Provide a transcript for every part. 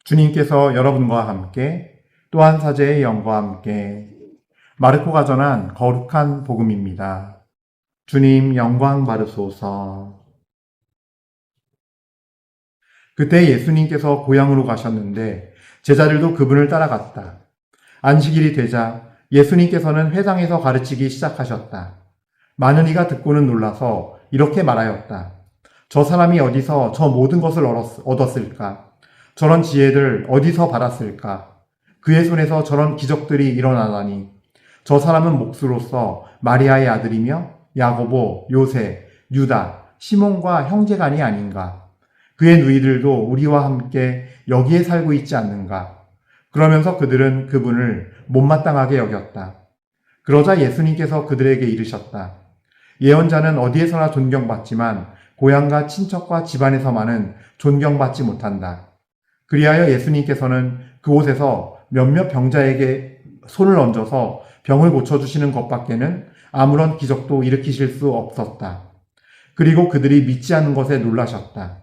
주님께서 여러분과 함께 또한 사제의 영과 함께 마르코가 전한 거룩한 복음입니다. 주님 영광 받으소서. 그때 예수님께서 고향으로 가셨는데 제자들도 그분을 따라갔다. 안식일이 되자 예수님께서는 회당에서 가르치기 시작하셨다. 많은 이가 듣고는 놀라서 이렇게 말하였다. 저 사람이 어디서 저 모든 것을 얻었을까? 저런 지혜를 어디서 받았을까? 그의 손에서 저런 기적들이 일어나다니. 저 사람은 몫으로서 마리아의 아들이며 야고보, 요새, 유다, 시몬과 형제간이 아닌가? 그의 누이들도 우리와 함께 여기에 살고 있지 않는가? 그러면서 그들은 그분을 못마땅하게 여겼다. 그러자 예수님께서 그들에게 이르셨다. 예언자는 어디에서나 존경받지만 고향과 친척과 집안에서만은 존경받지 못한다. 그리하여 예수님께서는 그곳에서 몇몇 병자에게 손을 얹어서 병을 고쳐주시는 것밖에는 아무런 기적도 일으키실 수 없었다. 그리고 그들이 믿지 않는 것에 놀라셨다.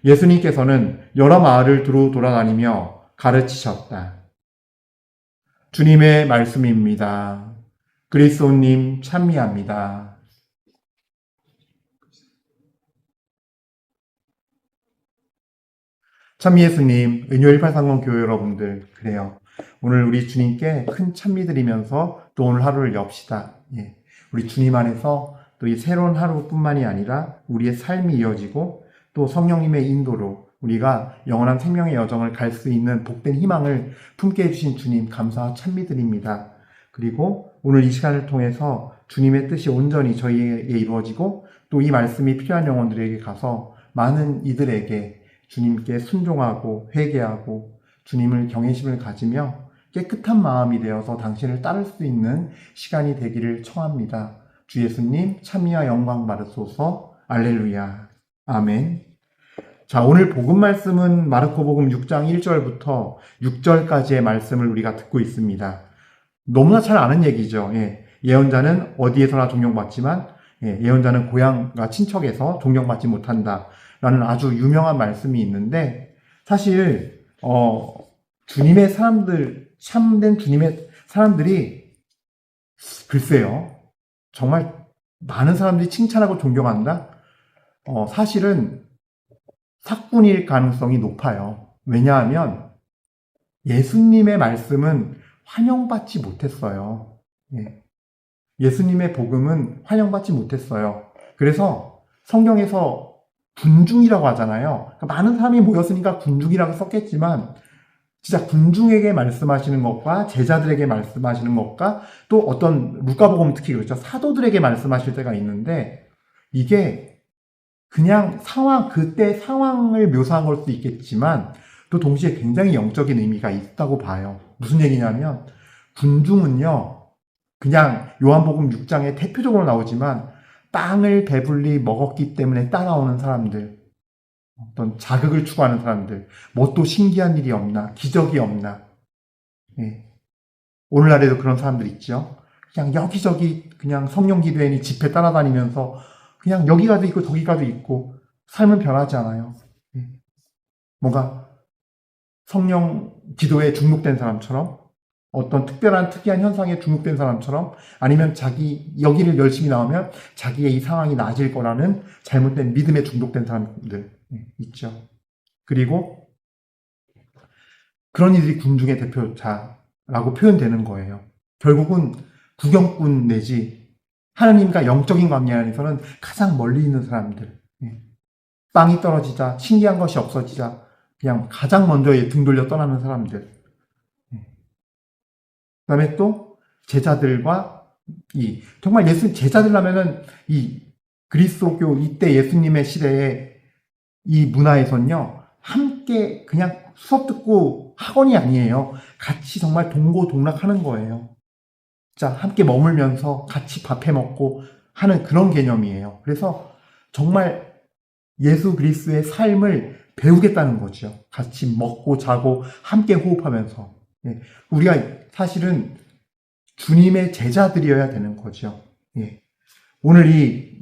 예수님께서는 여러 마을을 두루 돌아다니며 가르치셨다. 주님의 말씀입니다. 그리스도님 찬미합니다. 찬미 예수님, 은효 1830 교회 여러분들, 그래요. 오늘 우리 주님께 큰 찬미 드리면서 또 오늘 하루를 엽시다. 예. 우리 주님 안에서 또 이 새로운 하루뿐만이 아니라 우리의 삶이 이어지고 또 성령님의 인도로 우리가 영원한 생명의 여정을 갈 수 있는 복된 희망을 품게 해주신 주님 감사와 찬미 드립니다. 그리고 오늘 이 시간을 통해서 주님의 뜻이 온전히 저희에게 이루어지고 또 이 말씀이 필요한 영혼들에게 가서 많은 이들에게 주님께 순종하고 회개하고 주님을 경외심을 가지며 깨끗한 마음이 되어서 당신을 따를 수 있는 시간이 되기를 청합니다. 주 예수님 찬미와 영광 받으소서. 알렐루야. 아멘. 자, 오늘 복음 말씀은 마르코 복음 6장 1절부터 6절까지의 말씀을 우리가 듣고 있습니다. 너무나 잘 아는 얘기죠. 예. 예언자는 어디에서나 존경받지만 예언자는 고향과 친척에서 존경받지 못한다. 라는 아주 유명한 말씀이 있는데 사실 주님의 사람들, 참된 주님의 사람들이 글쎄요. 정말 많은 사람들이 칭찬하고 존경한다? 사실은 사꾼일 가능성이 높아요. 왜냐하면 예수님의 말씀은 환영받지 못했어요. 예수님의 복음은 환영받지 못했어요. 그래서 성경에서 군중이라고 하잖아요. 그러니까 많은 사람이 모였으니까 군중이라고 썼겠지만 진짜 군중에게 말씀하시는 것과 제자들에게 말씀하시는 것과 또 어떤 루카복음 특히 그렇죠. 사도들에게 말씀하실 때가 있는데 이게 그냥 그때 상황을 묘사한 걸 수도 있겠지만 또 동시에 굉장히 영적인 의미가 있다고 봐요. 무슨 얘기냐면 군중은요. 그냥 요한복음 6장에 대표적으로 나오지만 빵을 배불리 먹었기 때문에 따라오는 사람들, 어떤 자극을 추구하는 사람들, 뭐 또 신기한 일이 없나, 기적이 없나. 오늘날에도 그런 사람들 있죠. 그냥 여기저기 그냥 성령 기도회니 집회 따라다니면서 그냥 여기 가도 있고 저기 가도 있고 삶은 변하지 않아요. 뭔가 성령 기도에 중독된 사람처럼 어떤 특이한 현상에 중독된 사람처럼 아니면 자기 여기를 열심히 나오면 자기의 이 상황이 나아질 거라는 잘못된 믿음에 중독된 사람들 있죠. 그리고 그런 이들이 군중의 대표자라고 표현되는 거예요. 결국은 구경꾼 내지 하나님과 영적인 관계 안에서는 가장 멀리 있는 사람들. 빵이 떨어지자 신기한 것이 없어지자 그냥 가장 먼저 등 돌려 떠나는 사람들. 그 다음에 또 제자들과 정말 제자들라면은 이 그리스도교 이때 예수님의 시대에 이 문화에선요 함께 그냥 수업 듣고 학원이 아니에요. 같이 정말 동고동락하는 거예요. 자, 함께 머물면서 같이 밥해 먹고 하는 그런 개념이에요. 그래서 정말 예수 그리스도의 삶을 배우겠다는 거죠. 같이 먹고 자고 함께 호흡하면서. 우리가 사실은 주님의 제자들이어야 되는 거죠. 오늘 이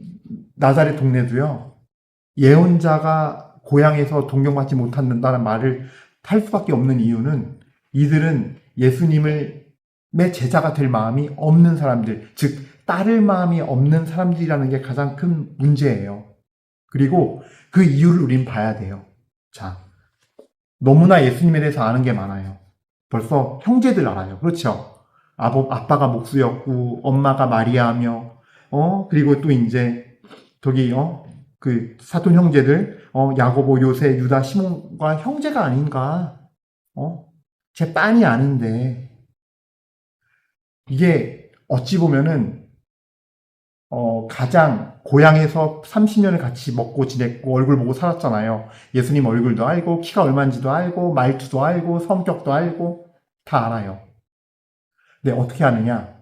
나자렛 동네도요. 예언자가 고향에서 동경받지 못한다는 말을 할 수밖에 없는 이유는 이들은 예수님의 제자가 될 마음이 없는 사람들, 즉 따를 마음이 없는 사람들이라는 게 가장 큰 문제예요. 그리고 그 이유를 우린 봐야 돼요. 자, 너무나 예수님에 대해서 아는 게 많아요. 벌써 형제들 알아요. 그렇죠? 아빠가 목수였고 엄마가 마리아며 그리고 또 이제 저기 그 사돈 형제들 야고보, 요새, 유다, 시몬과 형제가 아닌가? 제 빤히 아는데 이게 어찌 보면은 가장 고향에서 30년을 같이 먹고 지냈고 얼굴 보고 살았잖아요. 예수님 얼굴도 알고 키가 얼마인지도 알고 말투도 알고 성격도 알고 다 알아요. 근데 어떻게 아느냐?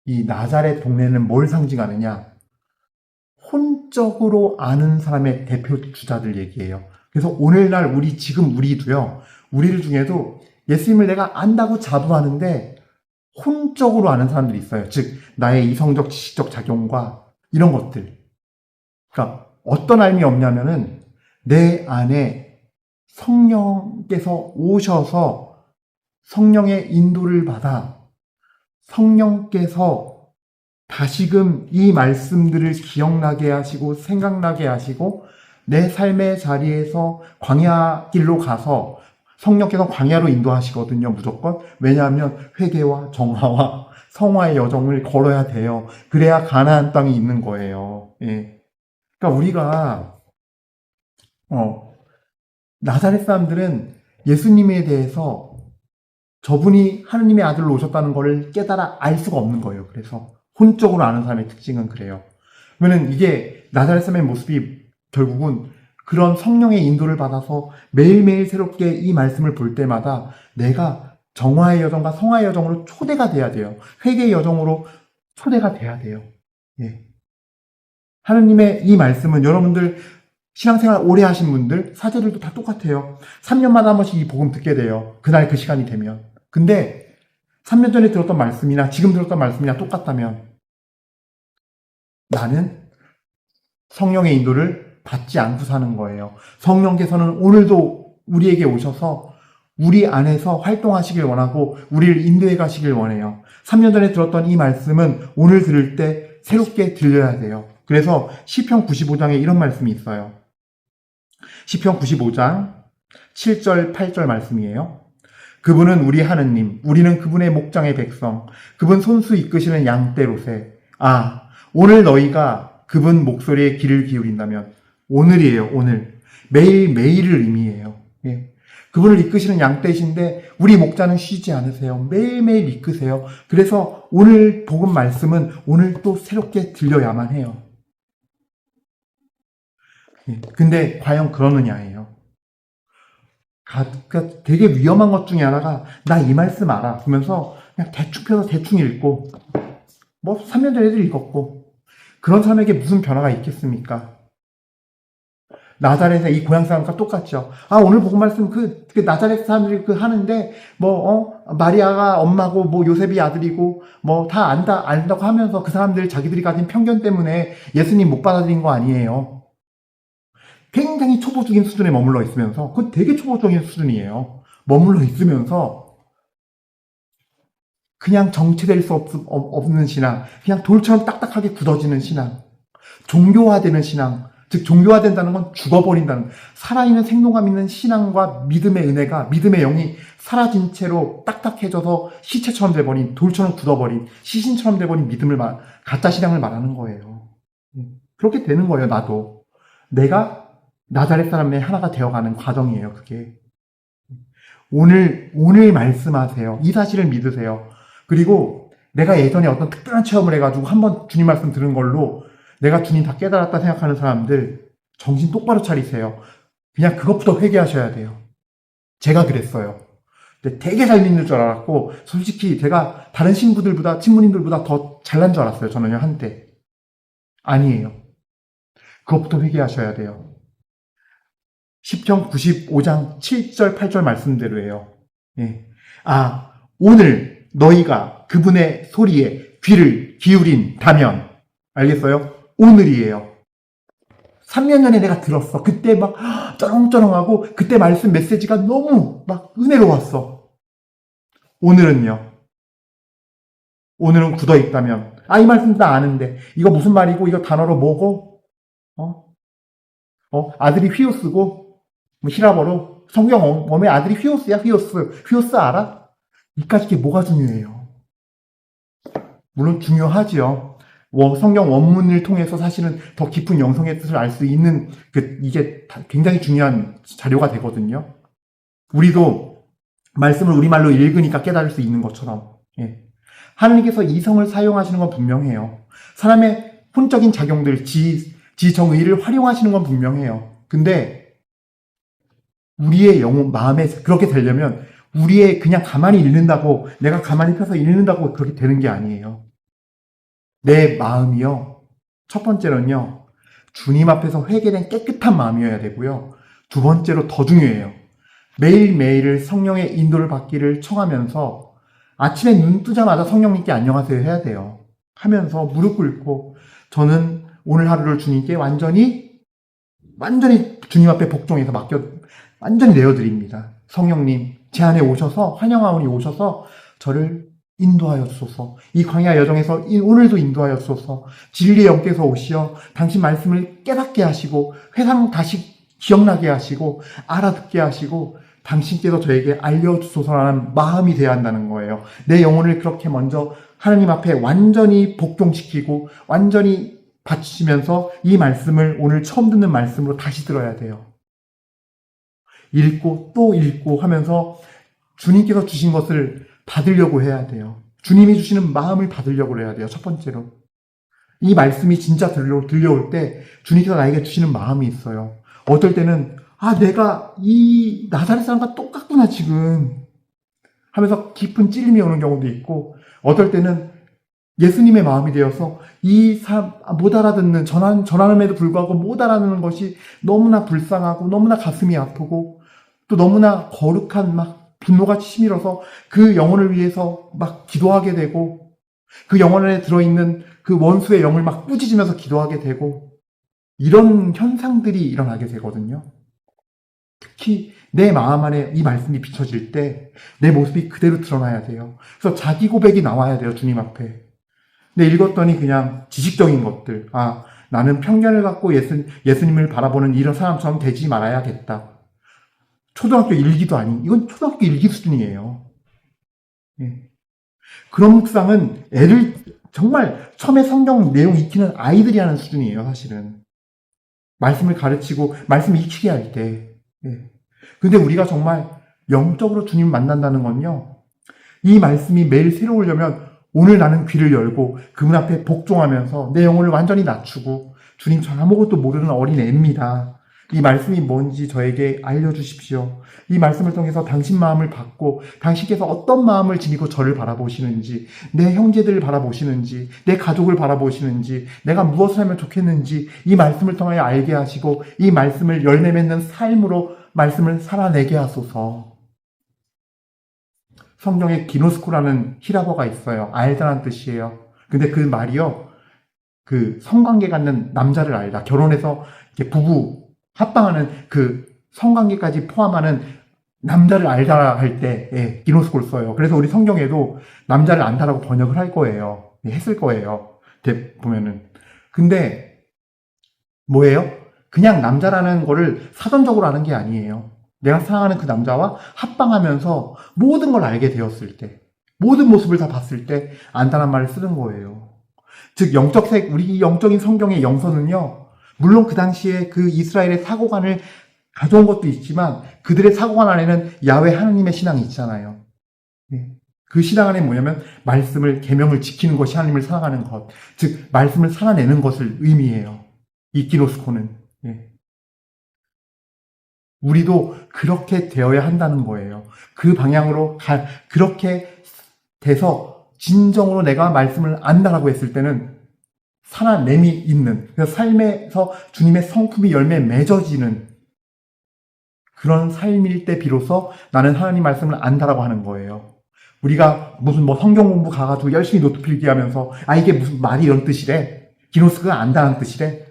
이 나자렛 동네는 뭘 상징하느냐? 혼적으로 아는 사람의 대표 주자들 얘기예요. 그래서 오늘날 우리도요, 우리들 중에도 예수님을 내가 안다고 자부하는데 혼적으로 아는 사람들이 있어요. 즉, 나의 이성적, 지식적 작용과 이런 것들. 그러니까 어떤 알미 없냐면은 내 안에 성령께서 오셔서 성령의 인도를 받아 성령께서 다시금 이 말씀들을 기억나게 하시고 생각나게 하시고 내 삶의 자리에서 광야 길로 가서 성령께서 광야로 인도하시거든요, 무조건. 왜냐하면 회개와 정화와 성화의 여정을 걸어야 돼요. 그래야 가나안 땅이 있는 거예요. 예. 그러니까 우리가 나사렛 사람들은 예수님에 대해서 저분이 하느님의 아들로 오셨다는 것을 깨달아 알 수가 없는 거예요. 그래서 혼적으로 아는 사람의 특징은 그래요. 그러면 이게 나사렛 사람의 모습이 결국은 그런 성령의 인도를 받아서 매일매일 새롭게 이 말씀을 볼 때마다 내가 정화의 여정과 성화의 여정으로 초대가 돼야 돼요. 회개의 여정으로 초대가 돼야 돼요. 예. 하느님의 이 말씀은 여러분들 신앙생활 오래 하신 분들, 사제들도 다 똑같아요. 3년마다 한 번씩 이 복음 듣게 돼요. 그날 그 시간이 되면. 근데 3년 전에 들었던 말씀이나 지금 들었던 말씀이나 똑같다면 나는 성령의 인도를 받지 않고 사는 거예요. 성령께서는 오늘도 우리에게 오셔서 우리 안에서 활동하시길 원하고 우리를 인도해 가시길 원해요. 3년 전에 들었던 이 말씀은 오늘 들을 때 새롭게 들려야 돼요. 그래서 시편 95장에 이런 말씀이 있어요. 시편 95장 7절, 8절 말씀이에요. 그분은 우리 하느님, 우리는 그분의 목장의 백성, 그분 손수 이끄시는 양떼로세. 오늘 너희가 그분 목소리에 귀를 기울인다면, 오늘이에요, 오늘. 매일매일을 의미해요. 예. 그분을 이끄시는 양떼이신데 우리 목자는 쉬지 않으세요. 매일매일 이끄세요. 그래서 오늘 복음 말씀은 오늘 또 새롭게 들려야만 해요. 예. 근데 과연 그러느냐예요. 그러니까 되게 위험한 것 중에 하나가 나 이 말씀 알아 그러면서 그냥 대충 펴서 대충 읽고 3년 전에도 읽었고 그런 사람에게 무슨 변화가 있겠습니까? 나자렛의 이 고향 사람과 똑같죠. 오늘 복음 말씀 그 나자렛 사람들이 하는데 마리아가 엄마고 요셉이 아들이고 다 안다고 하면서 그 사람들 자기들이 가진 편견 때문에 예수님 못 받아들인 거 아니에요. 굉장히 초보적인 수준에 머물러 있으면서 그건 되게 초보적인 수준이에요. 머물러 있으면서 그냥 정체될 수 없는 신앙, 그냥 돌처럼 딱딱하게 굳어지는 신앙, 종교화되는 신앙, 즉 종교화된다는 건 죽어버린다는, 살아있는 생동감 있는 신앙과 믿음의 은혜가, 믿음의 영이 사라진 채로 딱딱해져서 시체처럼 돼버린, 돌처럼 굳어버린, 시신처럼 돼버린 믿음을 가짜 신앙을 말하는 거예요. 그렇게 되는 거예요. 나도 내가 나자렛 사람의 하나가 되어가는 과정이에요. 그게 오늘 말씀하세요. 이 사실을 믿으세요. 그리고 내가 예전에 어떤 특별한 체험을 해가지고 한번 주님 말씀 들은 걸로 내가 주님 다 깨달았다 생각하는 사람들 정신 똑바로 차리세요. 그냥 그것부터 회개하셔야 돼요. 제가 그랬어요. 근데 되게 잘 믿는 줄 알았고 솔직히 제가 다른 신부들보다 친부님들보다 더 잘난 줄 알았어요. 저는요 한때. 아니에요. 그것부터 회개하셔야 돼요. 시편 95장 7절 8절 말씀대로예요. 예. 오늘 너희가 그분의 소리에 귀를 기울인다면 알겠어요? 오늘이에요. 3년 전에 내가 들었어. 그때 막 쩌렁쩌렁하고 그때 말씀 메시지가 너무 막 은혜로웠어. 오늘은요. 오늘은 굳어 있다면 이 말씀 다 아는데 이거 무슨 말이고 이거 단어로 뭐고 아들이 휘오스고 뭐 히라버로 성경 웜의 아들이 휘오스야. 휘오스 알아? 이까짓 게 뭐가 중요해요? 물론 중요하지요. 성경 원문을 통해서 사실은 더 깊은 영성의 뜻을 알 수 있는 이게 굉장히 중요한 자료가 되거든요. 우리도 말씀을 우리말로 읽으니까 깨달을 수 있는 것처럼 하나님께서 이성을 사용하시는 건 분명해요. 사람의 혼적인 작용들, 지정의를 활용하시는 건 분명해요. 근데 우리의 영혼, 마음에 그렇게 되려면 우리의 그냥 가만히 읽는다고, 내가 가만히 펴서 읽는다고 그렇게 되는 게 아니에요. 내 마음이요. 첫 번째로는요. 주님 앞에서 회개된 깨끗한 마음이어야 되고요. 두 번째로 더 중요해요. 매일매일 성령의 인도를 받기를 청하면서 아침에 눈 뜨자마자 성령님께 안녕하세요 해야 돼요. 하면서 무릎 꿇고 저는 오늘 하루를 주님께 완전히 주님 앞에 복종해서 완전히 내어드립니다. 성령님 제 안에 오셔서 환영하오니 오셔서 저를 인도하여 주소서. 이 광야 여정에서 오늘도 인도하여 주소서. 진리의 영께서 오시어 당신 말씀을 깨닫게 하시고 회상 다시 기억나게 하시고 알아듣게 하시고 당신께서 저에게 알려주소서라는 마음이 되어야 한다는 거예요. 내 영혼을 그렇게 먼저 하나님 앞에 완전히 복종시키고 완전히 바치면서 이 말씀을 오늘 처음 듣는 말씀으로 다시 들어야 돼요. 읽고 또 읽고 하면서 주님께서 주신 것을 받으려고 해야 돼요. 주님이 주시는 마음을 받으려고 해야 돼요. 첫 번째로. 이 말씀이 진짜 들려올 때 주님께서 나에게 주시는 마음이 있어요. 어떨 때는 내가 이 나사렛 사람과 똑같구나 지금 하면서 깊은 찔림이 오는 경우도 있고 어떨 때는 예수님의 마음이 되어서 이 사람 못 알아듣는 전함에도 불구하고 못 알아듣는 것이 너무나 불쌍하고 너무나 가슴이 아프고 또 너무나 거룩한 막 분노가 치밀어서 그 영혼을 위해서 막 기도하게 되고 그 영혼 안에 들어있는 그 원수의 영을 막 꾸짖으면서 기도하게 되고 이런 현상들이 일어나게 되거든요. 특히 내 마음 안에 이 말씀이 비춰질 때 내 모습이 그대로 드러나야 돼요. 그래서 자기 고백이 나와야 돼요. 주님 앞에. 근데 읽었더니 그냥 지식적인 것들. 나는 편견을 갖고 예수님을 바라보는 이런 사람처럼 되지 말아야겠다. 초등학교 일기도 이건 초등학교 일기 수준이에요. 그런 묵상은 애들 정말 처음에 성경 내용 익히는 아이들이 하는 수준이에요. 사실은. 말씀을 가르치고 말씀 익히게 할 때. 근데 우리가 정말 영적으로 주님 만난다는 건요. 이 말씀이 매일 새로우려면 오늘 나는 귀를 열고 그분 앞에 복종하면서 내 영혼을 완전히 낮추고 주님 저 아무것도 모르는 어린 애입니다. 이 말씀이 뭔지 저에게 알려주십시오. 이 말씀을 통해서 당신 마음을 받고 당신께서 어떤 마음을 지니고 저를 바라보시는지 내 형제들을 바라보시는지 내 가족을 바라보시는지 내가 무엇을 하면 좋겠는지 이 말씀을 통하여 알게 하시고 이 말씀을 열매 맺는 삶으로 말씀을 살아내게 하소서. 성경에 기노스코라는 히라버가 있어요. 알다라는 뜻이에요. 근데 그 말이요. 그 성관계 갖는 남자를 알다. 결혼해서 부부 합방하는 그 성관계까지 포함하는 남자를 알다 할 때 기노스코를 써요. 그래서 우리 성경에도 남자를 안다라고 번역을 할 거예요. 했을 거예요. 보면은. 근데 뭐예요? 그냥 남자라는 거를 사전적으로 아는 게 아니에요. 내가 사랑하는 그 남자와 합방하면서 모든 걸 알게 되었을 때, 모든 모습을 다 봤을 때 안다는 말을 쓰는 거예요. 즉 우리 영적인 성경의 영서는요. 물론 그 당시에 그 이스라엘의 사고관을 가져온 것도 있지만 그들의 사고관 안에는 야훼 하나님의 신앙이 있잖아요. 그 신앙 안에 뭐냐면 말씀을 계명을 지키는 것이 하나님을 사랑하는 것, 즉 말씀을 살아내는 것을 의미해요. 이 기노스코는. 우리도 그렇게 되어야 한다는 거예요. 그 방향으로 그렇게 돼서 진정으로 내가 말씀을 안다라고 했을 때는 살아냄이 있는, 그래서 삶에서 주님의 성품이 열매 맺어지는 그런 삶일 때 비로소 나는 하나님 말씀을 안다라고 하는 거예요. 우리가 무슨 성경 공부 가가지고 열심히 노트 필기 하면서 이게 무슨 말이 이런 뜻이래? 기노스코가 안다는 뜻이래?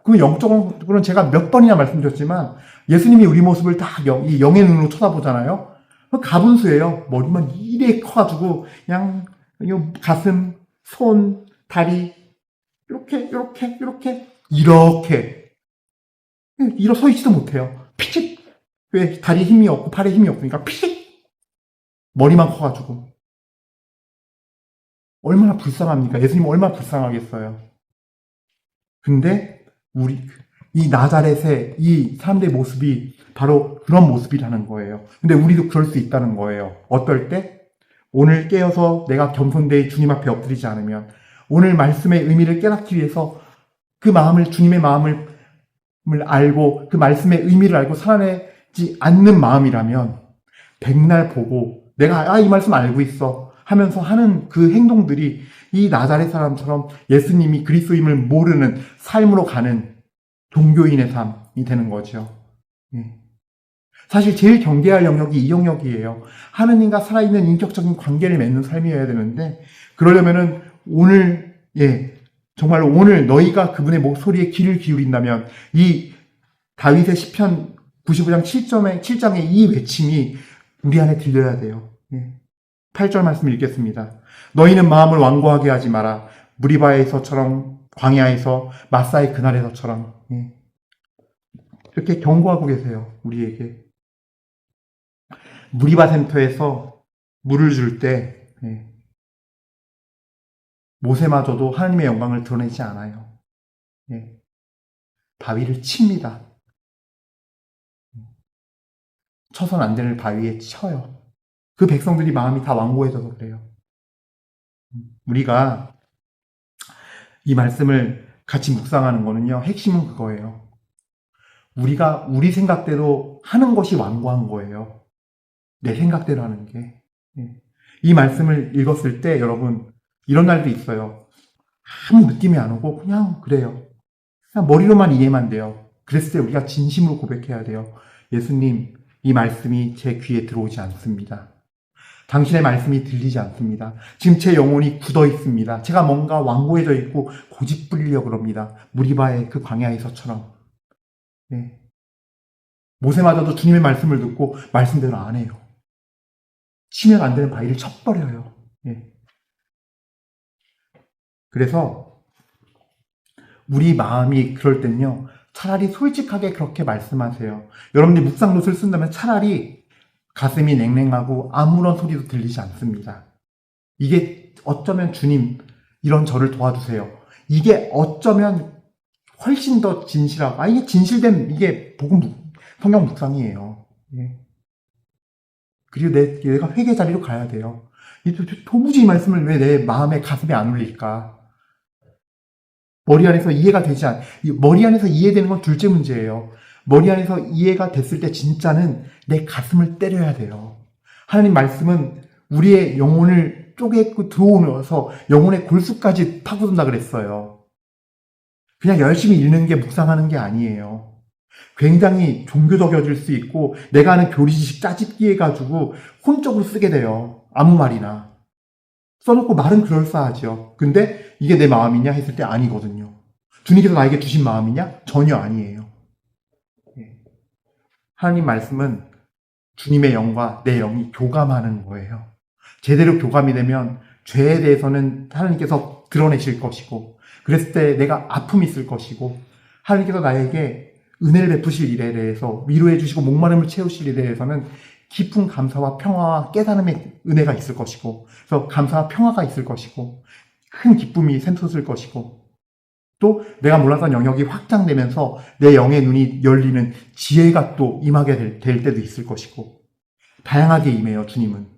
그 영적으로는 제가 몇 번이나 말씀드렸지만 예수님이 우리 모습을 다 이 영의 눈으로 쳐다보잖아요. 가분수예요. 머리만 이래 커가지고 그냥 가슴, 손, 다리 이렇게 일어서 있지도 못해요. 피식. 왜? 다리에 힘이 없고 팔에 힘이 없으니까 피식. 머리만 커가지고. 얼마나 불쌍합니까? 예수님 얼마나 불쌍하겠어요. 근데 이 나자렛의 이 사람들의 모습이 바로 그런 모습이라는 거예요. 근데 우리도 그럴 수 있다는 거예요. 어떨 때? 오늘 깨어서 내가 겸손되이 주님 앞에 엎드리지 않으면, 오늘 말씀의 의미를 깨닫기 위해서 그 마음을, 주님의 마음을 알고 그 말씀의 의미를 알고 살아내지 않는 마음이라면 백날 보고 내가 이 말씀 알고 있어 하면서 하는 그 행동들이 이 나자렛 사람처럼 예수님이 그리스도임을 모르는 삶으로 가는 종교인의 삶이 되는 거죠. 사실 제일 경계할 영역이 이 영역이에요. 하느님과 살아있는 인격적인 관계를 맺는 삶이어야 되는데, 그러려면은 오늘, 정말로 오늘 너희가 그분의 목소리에 귀를 기울인다면 이 다윗의 시편 95장 7장의 이 외침이 우리 안에 들려야 돼요. 8절 말씀 읽겠습니다. 너희는 마음을 완고하게 하지 마라. 무리바에서처럼, 광야에서, 마사의 그날에서처럼. 이렇게 경고하고 계세요. 우리에게. 무리바 센터에서 물을 줄 때 모세마저도 하나님의 영광을 드러내지 않아요. 바위를 칩니다. 쳐선 안 되는 바위에 쳐요. 그 백성들이 마음이 다 완고해져서 그래요. 우리가 이 말씀을 같이 묵상하는 거는요, 핵심은 그거예요. 우리가 우리 생각대로 하는 것이 완고한 거예요. 내 생각대로 하는 게. 이 말씀을 읽었을 때 여러분, 이런 날도 있어요. 아무 느낌이 안 오고 그냥 그래요. 그냥 머리로만 이해만 돼요. 그랬을 때 우리가 진심으로 고백해야 돼요. 예수님, 이 말씀이 제 귀에 들어오지 않습니다. 당신의 말씀이 들리지 않습니다. 지금 제 영혼이 굳어 있습니다. 제가 뭔가 완고해져 있고 고집 부리려고 그럽니다. 무리바의 그 광야에서처럼. 모세마저도 주님의 말씀을 듣고 말씀대로 안 해요. 치면 안 되는 바위를 쳐버려요. 그래서 우리 마음이 그럴 땐요, 차라리 솔직하게 그렇게 말씀하세요. 여러분들이 묵상노트를 쓴다면 차라리 가슴이 냉랭하고 아무런 소리도 들리지 않습니다. 이게 어쩌면 주님, 이런 저를 도와주세요. 이게 어쩌면 훨씬 더 진실하고, 이게 진실된, 이게 성경 묵상이에요. 그리고 내가 회개 자리로 가야 돼요. 도무지 이 말씀을 왜 내 마음에 가슴에 안 올릴까? 머리 안에서 이해되는 건 둘째 문제예요. 머리 안에서 이해가 됐을 때 진짜는 내 가슴을 때려야 돼요. 하나님 말씀은 우리의 영혼을 쪼개고 들어오면서 영혼의 골수까지 파고든다 그랬어요. 그냥 열심히 읽는 게 묵상하는 게 아니에요. 굉장히 종교적이어질 수 있고 내가 아는 교리 지식 짜집기 해가지고 혼적으로 쓰게 돼요. 아무 말이나. 써놓고 말은 그럴싸하죠. 근데 이게 내 마음이냐 했을 때 아니거든요. 주님께서 나에게 주신 마음이냐? 전혀 아니에요. 하나님 말씀은 주님의 영과 내 영이 교감하는 거예요. 제대로 교감이 되면 죄에 대해서는 하나님께서 드러내실 것이고, 그랬을 때 내가 아픔이 있을 것이고, 하나님께서 나에게 은혜를 베푸실 일에 대해서, 위로해 주시고 목마름을 채우실 일에 대해서는 깊은 감사와 평화와 깨달음의 은혜가 있을 것이고, 그래서 감사와 평화가 있을 것이고, 큰 기쁨이 샘솟을 것이고, 또 내가 몰랐던 영역이 확장되면서 내 영의 눈이 열리는 지혜가 또 임하게 될 때도 있을 것이고, 다양하게 임해요. 주님은.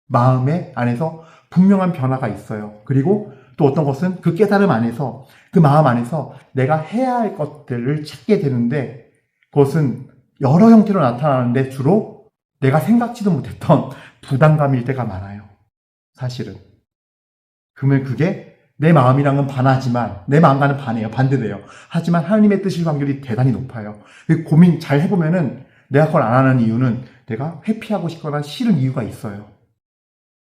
마음의 안에서 분명한 변화가 있어요. 그리고 또 어떤 것은 그 깨달음 안에서, 그 마음 안에서 내가 해야 할 것들을 찾게 되는데, 그것은 여러 형태로 나타나는데 주로 내가 생각지도 못했던 부담감일 때가 많아요. 사실은. 그러면 그게 내 마음이랑은 반하지만, 내 마음과는 반대돼요. 하지만 하나님의 뜻일 확률이 대단히 높아요. 고민 잘 해보면은 내가 그걸 안 하는 이유는 내가 회피하고 싶거나 싫은 이유가 있어요.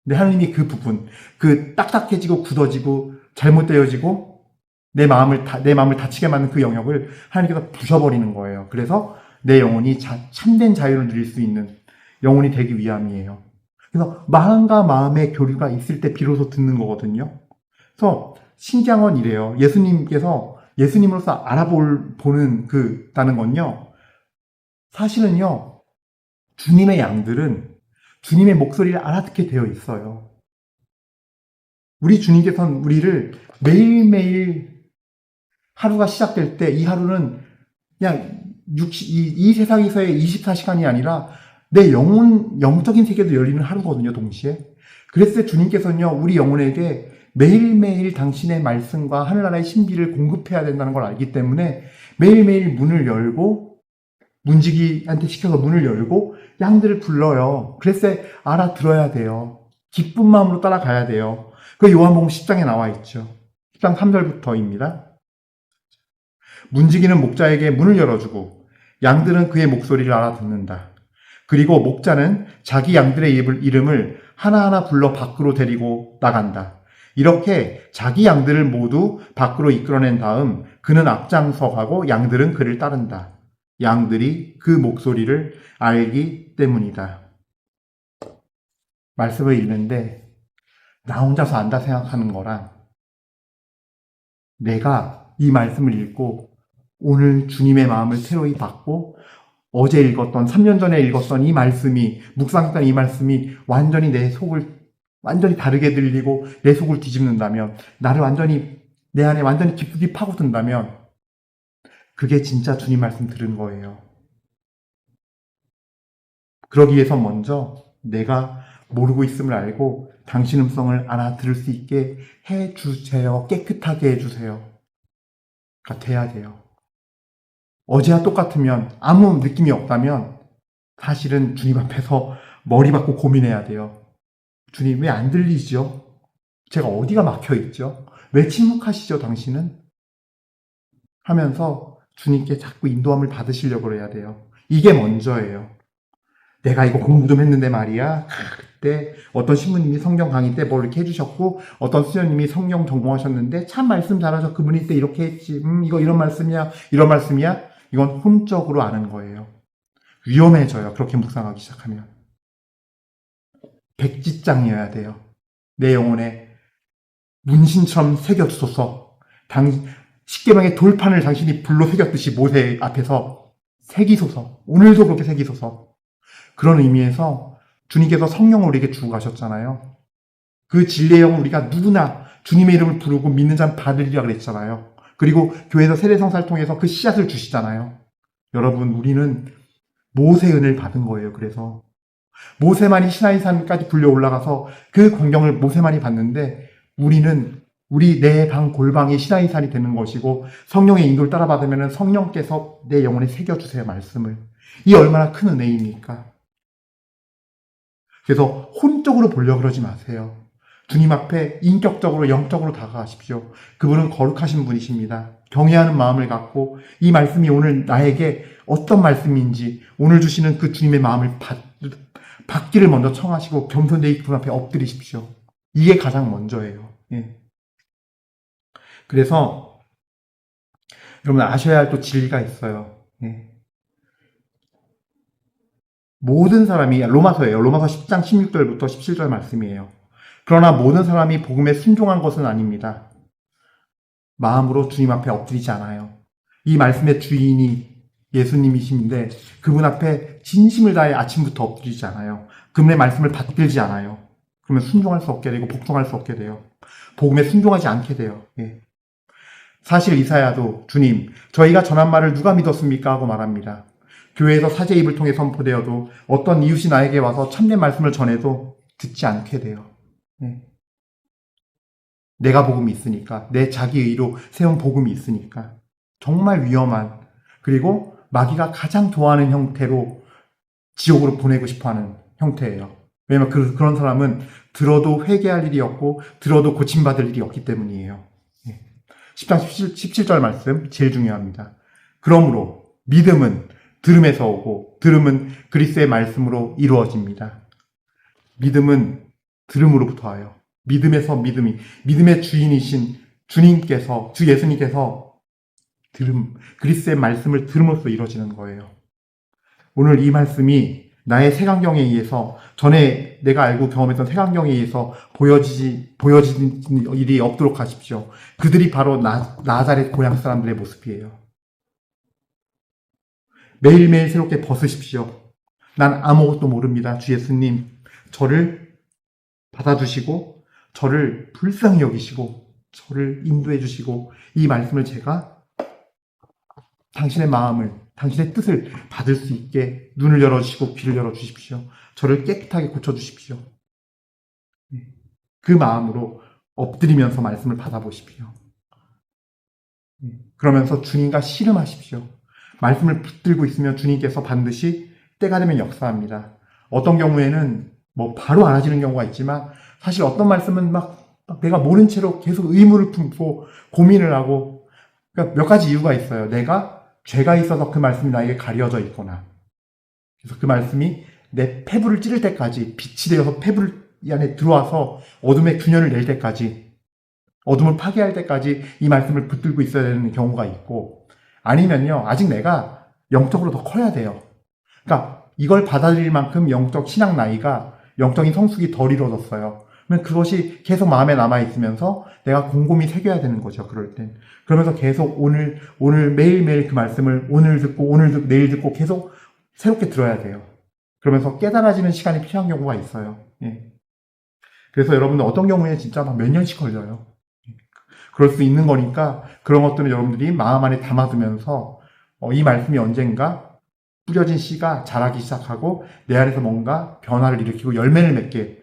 근데 하나님이 그 부분, 그 딱딱해지고 굳어지고 잘못되어지고 내 마음을 다치게 만든 그 영역을 하나님께서 부셔버리는 거예요. 그래서 내 영혼이 참된 자유를 누릴 수 있는 영혼이 되기 위함이에요. 그래서 마음과 마음의 교류가 있을 때 비로소 듣는 거거든요. 그래서 신기한 건 이래요. 예수님께서 예수님으로서 알아보는 다는 건요. 사실은요. 주님의 양들은 주님의 목소리를 알아듣게 되어 있어요. 우리 주님께서는 우리를 매일매일 하루가 시작될 때 이 하루는 그냥 이 세상에서의 24시간이 아니라 내 영적인 세계도 열리는 하루거든요, 동시에. 그래서 주님께서는요, 우리 영혼에게 매일매일 당신의 말씀과 하늘나라의 신비를 공급해야 된다는 걸 알기 때문에 매일매일 문을 열고, 문지기한테 시켜서 문을 열고, 양들을 불러요. 그래서 알아들어야 돼요. 기쁜 마음으로 따라가야 돼요. 그 요한복음 10장에 나와 있죠. 10장 3절부터입니다. 문지기는 목자에게 문을 열어주고 양들은 그의 목소리를 알아듣는다. 그리고 목자는 자기 양들의 이름을 하나하나 불러 밖으로 데리고 나간다. 이렇게 자기 양들을 모두 밖으로 이끌어낸 다음 그는 앞장서가고 양들은 그를 따른다. 양들이 그 목소리를 알기 때문이다. 말씀을 읽는데 나 혼자서 안다 생각하는 거랑 내가 이 말씀을 읽고 오늘 주님의 마음을 새로이 받고 어제 읽었던 3년 전에 읽었던 이 말씀이 묵상했던 이 말씀이 완전히 내 속을 완전히 다르게 들리고 내 속을 뒤집는다면 나를 완전히 내 안에 완전히 깊이 파고든다면 그게 진짜 주님 말씀 들은 거예요. 그러기 위해서 먼저 내가 모르고 있음을 알고 당신 음성을 알아들을 수 있게 해주세요. 깨끗하게 해주세요. 가 돼야 돼요. 어제와 똑같으면 아무 느낌이 없다면 사실은 주님 앞에서 머리 박고 고민해야 돼요. 주님 왜 안 들리죠? 제가 어디가 막혀 있죠? 왜 침묵하시죠 당신은? 하면서 주님께 자꾸 인도함을 받으시려고 해야 돼요. 이게 먼저예요. 내가 이거 공부 좀 했는데 말이야. 그때 어떤 신부님이 성경 강의 때 뭘 이렇게 해주셨고 어떤 수녀님이 성경 전공하셨는데 참 말씀 잘하셔. 그분이 때 이렇게 했지. 이거 이런 말씀이야. 이런 말씀이야. 이건 혼적으로 아는 거예요. 위험해져요. 그렇게 묵상하기 시작하면. 백지장이어야 돼요. 내 영혼에 문신처럼 새겨주소서. 십계명의 돌판을 당신이 불로 새겼듯이 모세 앞에서 새기소서. 오늘도 그렇게 새기소서. 그런 의미에서 주님께서 성령을 우리에게 주고 가셨잖아요. 그 진리의 영을 우리가 누구나 주님의 이름을 부르고 믿는 자는 받으리라 그랬잖아요. 그리고 교회에서 세례성사를 통해서 그 씨앗을 주시잖아요. 여러분, 우리는 모세의 은혜를 받은 거예요. 그래서 모세만이 시나이산까지 불려 올라가서 그 광경을 모세만이 봤는데 우리는 내 방 골방이 시나이산이 되는 것이고 성령의 인도를 따라받으면 성령께서 내 영혼에 새겨주세요. 말씀을. 이 얼마나 큰 은혜입니까? 그래서 혼적으로 보려고 그러지 마세요. 주님 앞에 인격적으로 영적으로 다가가십시오. 그분은 거룩하신 분이십니다. 경외하는 마음을 갖고 이 말씀이 오늘 나에게 어떤 말씀인지 오늘 주시는 그 주님의 마음을 받기를 먼저 청하시고 겸손되이 그분 앞에 엎드리십시오. 이게 가장 먼저예요. 예. 그래서 여러분 아셔야 할 또 진리가 있어요. 예. 모든 사람이 로마서예요. 로마서 10장 16절부터 17절 말씀이에요. 그러나 모든 사람이 복음에 순종한 것은 아닙니다. 마음으로 주님 앞에 엎드리지 않아요. 이 말씀의 주인이 예수님이신데 그분 앞에 진심을 다해 아침부터 엎드리지 않아요. 그분의 말씀을 받들지 않아요. 그러면 순종할 수 없게 되고 복종할 수 없게 돼요. 복음에 순종하지 않게 돼요. 예. 사실 이사야도 주님, 저희가 전한 말을 누가 믿었습니까? 하고 말합니다. 교회에서 사제 입을 통해 선포되어도 어떤 이웃이 나에게 와서 참된 말씀을 전해도 듣지 않게 돼요. 네. 내가 복음이 있으니까, 내 자기 의로 세운 복음이 있으니까 정말 위험한, 그리고 마귀가 가장 좋아하는 형태로 지옥으로 보내고 싶어하는 형태예요. 왜냐면 그런 사람은 들어도 회개할 일이 없고 들어도 고침받을 일이 없기 때문이에요. 10장 17절 말씀 제일 중요합니다. 그러므로 믿음은 들음에서 오고 들음은 그리스도의 말씀으로 이루어집니다. 믿음은 들음으로부터 와요. 믿음에서 믿음의 주인이신 주님께서, 주 예수님께서 그리스도의 말씀을 들음으로써 이루어지는 거예요. 오늘 이 말씀이 나의 색안경에 의해서, 전에 내가 알고 경험했던 색안경에 의해서 보여진 일이 없도록 하십시오. 그들이 바로 나자렛 고향 사람들의 모습이에요. 매일매일 새롭게 벗으십시오. 난 아무것도 모릅니다. 주 예수님, 저를 받아주시고, 저를 불쌍히 여기시고, 저를 인도해 주시고, 이 말씀을 제가 당신의 마음을, 당신의 뜻을 받을 수 있게 눈을 열어주시고 귀를 열어주십시오. 저를 깨끗하게 고쳐주십시오. 그 마음으로 엎드리면서 말씀을 받아보십시오. 그러면서 주님과 씨름하십시오. 말씀을 붙들고 있으면 주님께서 반드시 때가 되면 역사합니다. 어떤 경우에는 바로 알아지는 경우가 있지만, 사실 어떤 말씀은 막 내가 모른 채로 계속 의무를 품고 고민을 하고, 그러니까 몇 가지 이유가 있어요. 내가 죄가 있어서 그 말씀이 나에게 가려져 있거나, 그래서 그 말씀이 내 폐부를 찌를 때까지, 빛이 되어서 폐부를 이 안에 들어와서 어둠의 균열을 낼 때까지, 어둠을 파괴할 때까지 이 말씀을 붙들고 있어야 되는 경우가 있고, 아니면요, 아직 내가 영적으로 더 커야 돼요. 그러니까 이걸 받아들일 만큼 영적 신앙 나이가, 영적인 성숙이 덜 이루어졌어요. 그러면 그것이 계속 마음에 남아있으면서 내가 곰곰이 새겨야 되는 거죠, 그럴 땐. 그러면서 계속 오늘 매일매일 그 말씀을 오늘 듣고 내일 듣고 계속 새롭게 들어야 돼요. 그러면서 깨달아지는 시간이 필요한 경우가 있어요. 예. 그래서 여러분들 어떤 경우에 진짜 막 몇 년씩 걸려요. 그럴 수 있는 거니까 그런 것들은 여러분들이 마음 안에 담아두면서 이 말씀이 언젠가 뿌려진 씨가 자라기 시작하고 내 안에서 뭔가 변화를 일으키고 열매를 맺게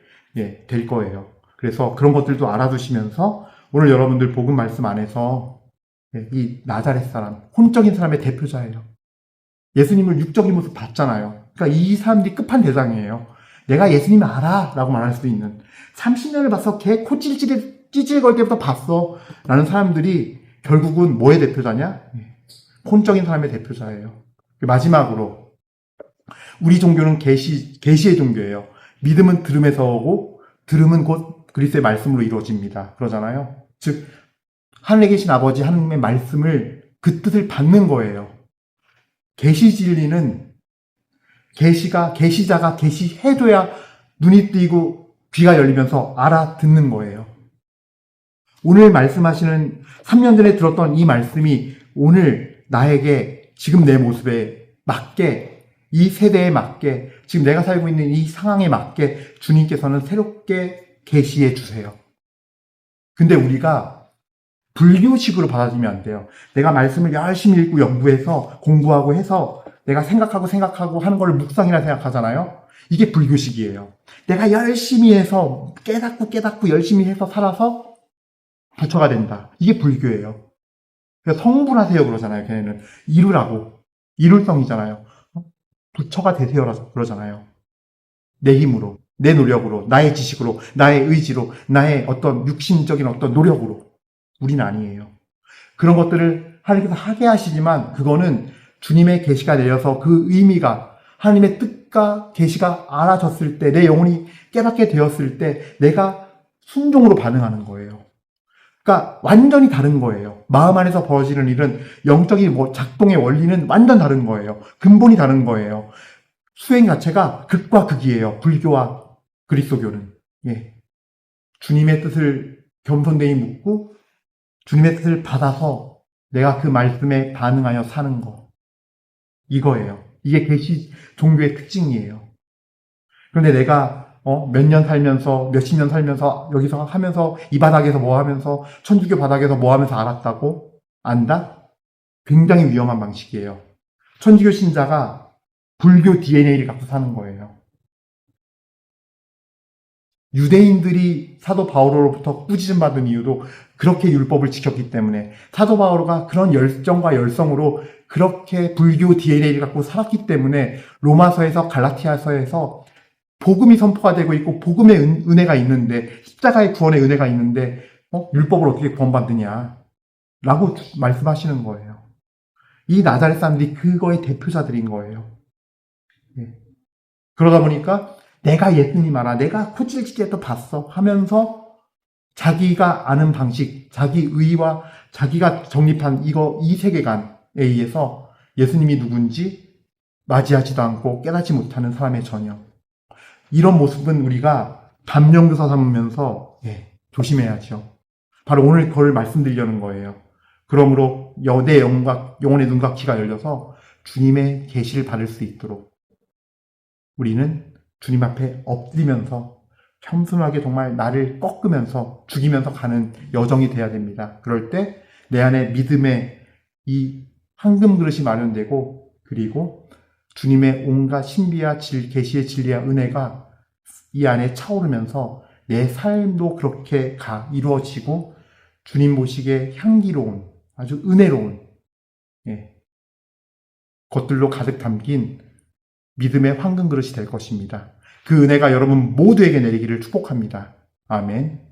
될 거예요. 그래서 그런 것들도 알아두시면서 오늘 여러분들 복음 말씀 안에서 이 나자렛 사람, 혼적인 사람의 대표자예요. 예수님을 육적인 모습 봤잖아요. 그러니까 이 사람들이 끝판 대장이에요. 내가 예수님 알아 라고 말할 수도 있는, 30년을 봤어, 걔 코 찌질걸 때부터 봤어 라는 사람들이 결국은 뭐의 대표자냐? 혼적인 사람의 대표자예요. 마지막으로 우리 종교는 계시의 종교예요. 믿음은 들음에서 오고 들음은 곧 그리스도의 말씀으로 이루어집니다. 그러잖아요. 즉 하늘에 계신 아버지 하나님의 말씀을, 그 뜻을 받는 거예요. 계시 진리는 계시자가 계시해줘야 눈이 뜨이고 귀가 열리면서 알아듣는 거예요. 오늘 말씀하시는 3년 전에 들었던 이 말씀이 오늘 나에게 지금 내 모습에 맞게, 이 세대에 맞게, 지금 내가 살고 있는 이 상황에 맞게 주님께서는 새롭게 계시해 주세요. 근데 우리가 불교식으로 받아들이면 안 돼요. 내가 말씀을 열심히 읽고 연구해서 공부하고 해서 내가 생각하고 하는 걸 묵상이라 생각하잖아요. 이게 불교식이에요. 내가 열심히 해서 깨닫고 열심히 해서 살아서 부처가 된다. 이게 불교예요. 그래서 성불하세요 그러잖아요. 걔네는 이루라고, 이룰성이잖아요. 부처가 되세요 그러잖아요. 내 힘으로, 내 노력으로, 나의 지식으로, 나의 의지로, 나의 어떤 육신적인 어떤 노력으로. 우리는 아니에요. 그런 것들을 하나님께서 하게 하시지만 그거는 주님의 계시가 내려서 그 의미가, 하나님의 뜻과 계시가 알아졌을 때, 내 영혼이 깨닫게 되었을 때 내가 순종으로 반응하는 거예요. 그러니까 완전히 다른 거예요. 마음 안에서 벌어지는 일은, 영적인 작동의 원리는 완전 다른 거예요. 근본이 다른 거예요. 수행 자체가 극과 극이에요. 불교와 그리스도교는. 주님의 뜻을 겸손되이 묻고 주님의 뜻을 받아서 내가 그 말씀에 반응하여 사는 거. 이거예요. 이게 계시 종교의 특징이에요. 그런데 내가 몇 년 살면서, 몇십 년 살면서, 여기서 하면서, 이 바닥에서 뭐 하면서, 천주교 바닥에서 뭐 하면서 알았다고? 안다? 굉장히 위험한 방식이에요. 천주교 신자가 불교 DNA를 갖고 사는 거예요. 유대인들이 사도 바오로로부터 꾸짖음 받은 이유도 그렇게 율법을 지켰기 때문에, 사도 바오로가 그런 열정과 열성으로 그렇게 불교 DNA를 갖고 살았기 때문에 로마서에서 갈라티아서에서 복음이 선포가 되고 있고 복음의 은혜가 있는데, 십자가의 구원의 은혜가 있는데 율법을 어떻게 구원받느냐 라고 말씀하시는 거예요. 이 나자렛 사람들이 그거의 대표자들인 거예요. 그러다 보니까 내가 예수님 알아, 내가 코찔찔 때 봤어 하면서 자기가 아는 방식, 자기 의와 자기가 정립한 이 세계관에 의해서 예수님이 누군지 맞이하지도 않고 깨닫지 못하는 사람의 전형. 이런 모습은 우리가 감령교사 삼으면서 조심해야죠. 바로 오늘 그걸 말씀드리려는 거예요. 그러므로 내 영혼의 눈과 귀가 열려서 주님의 계시를 받을 수 있도록 우리는 주님 앞에 엎드리면서 겸손하게 정말 나를 꺾으면서 죽이면서 가는 여정이 돼야 됩니다. 그럴 때 내 안에 믿음의 이 황금 그릇이 마련되고, 그리고 주님의 온갖 신비와 계시의 진리와 은혜가 이 안에 차오르면서 내 삶도 그렇게 이루어지고 주님 보시기에 향기로운, 아주 은혜로운 것들로 가득 담긴 믿음의 황금 그릇이 될 것입니다. 그 은혜가 여러분 모두에게 내리기를 축복합니다. 아멘.